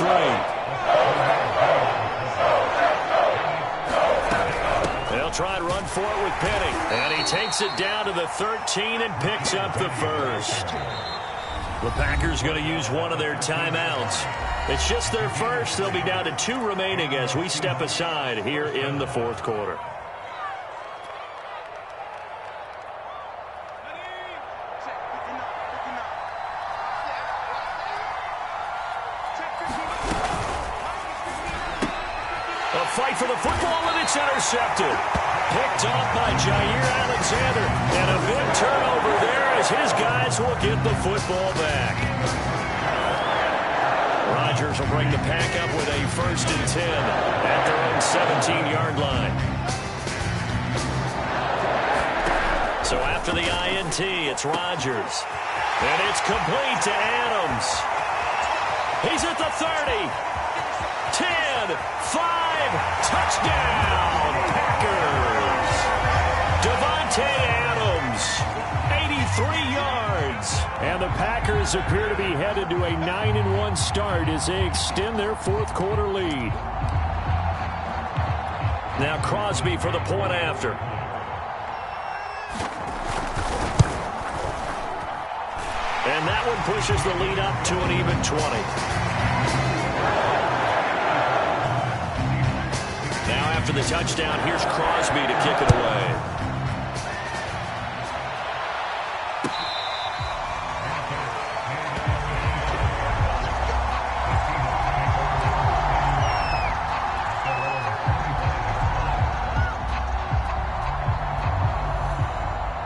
3. They'll try and run for it with Penny. And he takes it down to the 13 and picks up the first. The Packers going to use one of their timeouts. It's just their first. They'll be down to 2 remaining as we step aside here in the 4th quarter. A fight for the football, and it's intercepted. Picked off by Jair Alexander. And a big turnover there as his guys will get the football back. Rodgers will bring the pack up with a 1st and 10 at their own 17-yard line. So after the INT, it's Rodgers. And it's complete to Adams. He's at the 30. 10, 5, touchdown, Packers. Devontae Adams, 83 yards. And the Packers appear to be headed to a 9-1 start as they extend their 4th quarter lead. Now Crosby for the point after. And that one pushes the lead up to an even 20. Now after the touchdown, here's Crosby to kick it away.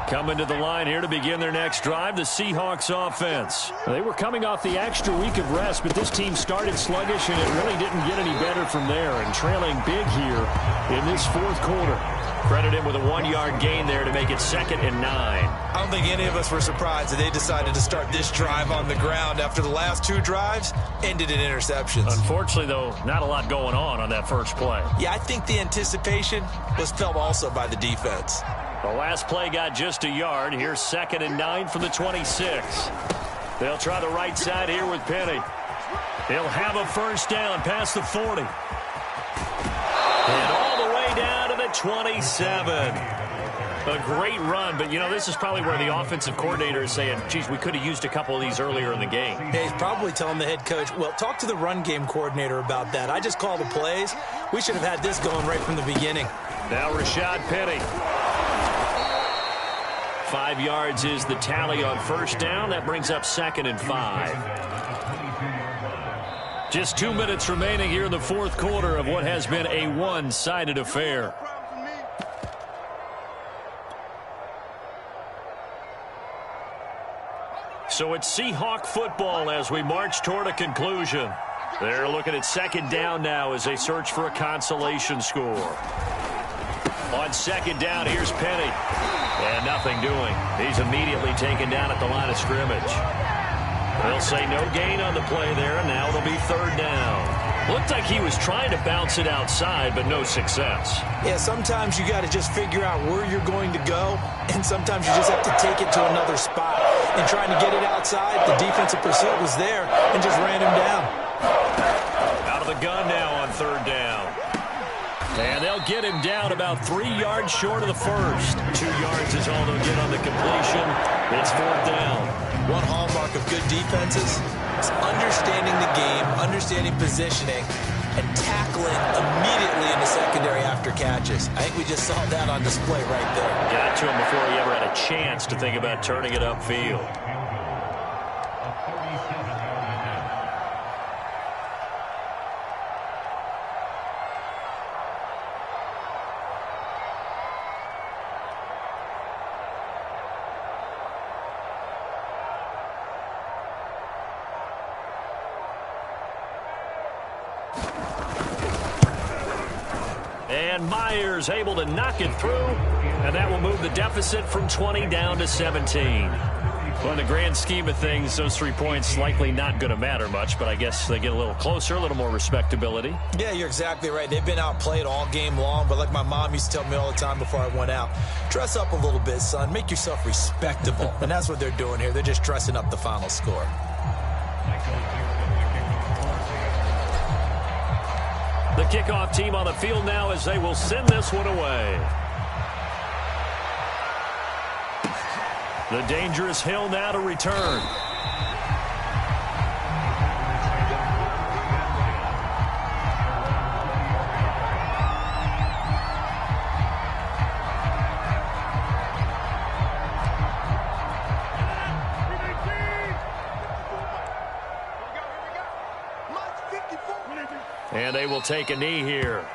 Coming to the line here to begin their next drive, the Seahawks offense. They were coming off the extra week of rest, but this team started sluggish, and it really didn't get any better from there, and trailing big here in this 4th quarter. Credit him with a 1-yard gain there to make it 2nd and 9. I don't think any of us were surprised that they decided to start this drive on the ground after the last 2 drives ended in interceptions. Unfortunately, though, not a lot going on that first play. Yeah, I think the anticipation was felt also by the defense. The last play got just a yard. Here's 2nd and 9 from the 26. They'll try the right side here with Penny. He'll have a first down past the 40. And all the way down to the 27. A great run, but, you know, this is probably where the offensive coordinator is saying, geez, we could have used a couple of these earlier in the game. Yeah, he's probably telling the head coach, well, talk to the run game coordinator about that. I just call the plays. We should have had this going right from the beginning. Now Rashad Penny. 5 yards is the tally on first down. That brings up 2nd and 5. Just 2 minutes remaining here in the 4th quarter of what has been a one-sided affair. So it's Seahawk football as we march toward a conclusion. They're looking at 2nd down now as they search for a consolation score. On second down, here's Penny. And nothing doing. He's immediately taken down at the line of scrimmage. They'll say no gain on the play there, and now it'll be third down. Looked like he was trying to bounce it outside, but no success. Yeah, sometimes you got to just figure out where you're going to go, and sometimes you just have to take it to another spot. And trying to get it outside, the defensive pursuit was there and just ran him down. Out of the gun now on third down. And they'll get him down about 3 yards short of the first. 2 yards is all they'll get on the completion. It's fourth down. One hallmark of good defenses is understanding the game, understanding positioning, and tackling immediately in the secondary after catches. I think we just saw that on display right there. Got to him before he ever had a chance to think about turning it upfield. And Myers able to knock it through, and that will move the deficit from 20 down to 17. Well, in the grand scheme of things, those 3 points likely not going to matter much, but I guess they get a little closer, a little more respectability. Yeah, you're exactly right. They've been outplayed all game long, but like my mom used to tell me all the time before I went out, dress up a little bit, son. Make yourself respectable. And that's what they're doing here. They're just dressing up the final score. The kickoff team on the field now as they will send this one away. The dangerous Hill now to return. And they will take a knee here.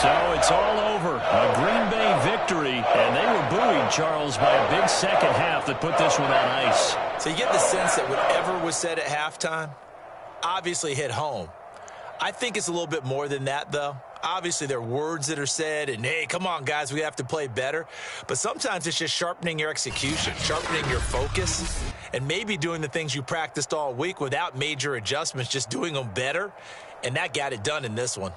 So it's all over. A Green Bay victory, and they were buoyed, Charles, by a big second half that put this one on ice. So you get the sense that whatever was said at halftime obviously hit home. I think it's a little bit more than that, though. Obviously, there are words that are said, and, hey, come on, guys, we have to play better. But sometimes it's just sharpening your execution, sharpening your focus, and maybe doing the things you practiced all week without major adjustments, just doing them better. And that got it done in this one.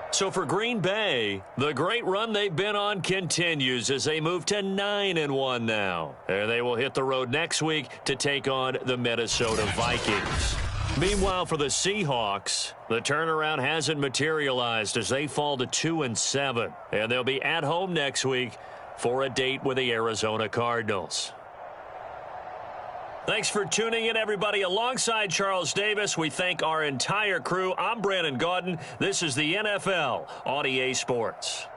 So for Green Bay, the great run they've been on continues as they move to 9-1 now. And they will hit the road next week to take on the Minnesota Vikings. Meanwhile, for the Seahawks, the turnaround hasn't materialized as they fall to 2-7. And they'll be at home next week for a date with the Arizona Cardinals. Thanks for tuning in, everybody. Alongside Charles Davis, we thank our entire crew. I'm Brandon Gaudin. This is the NFL on EA Sports.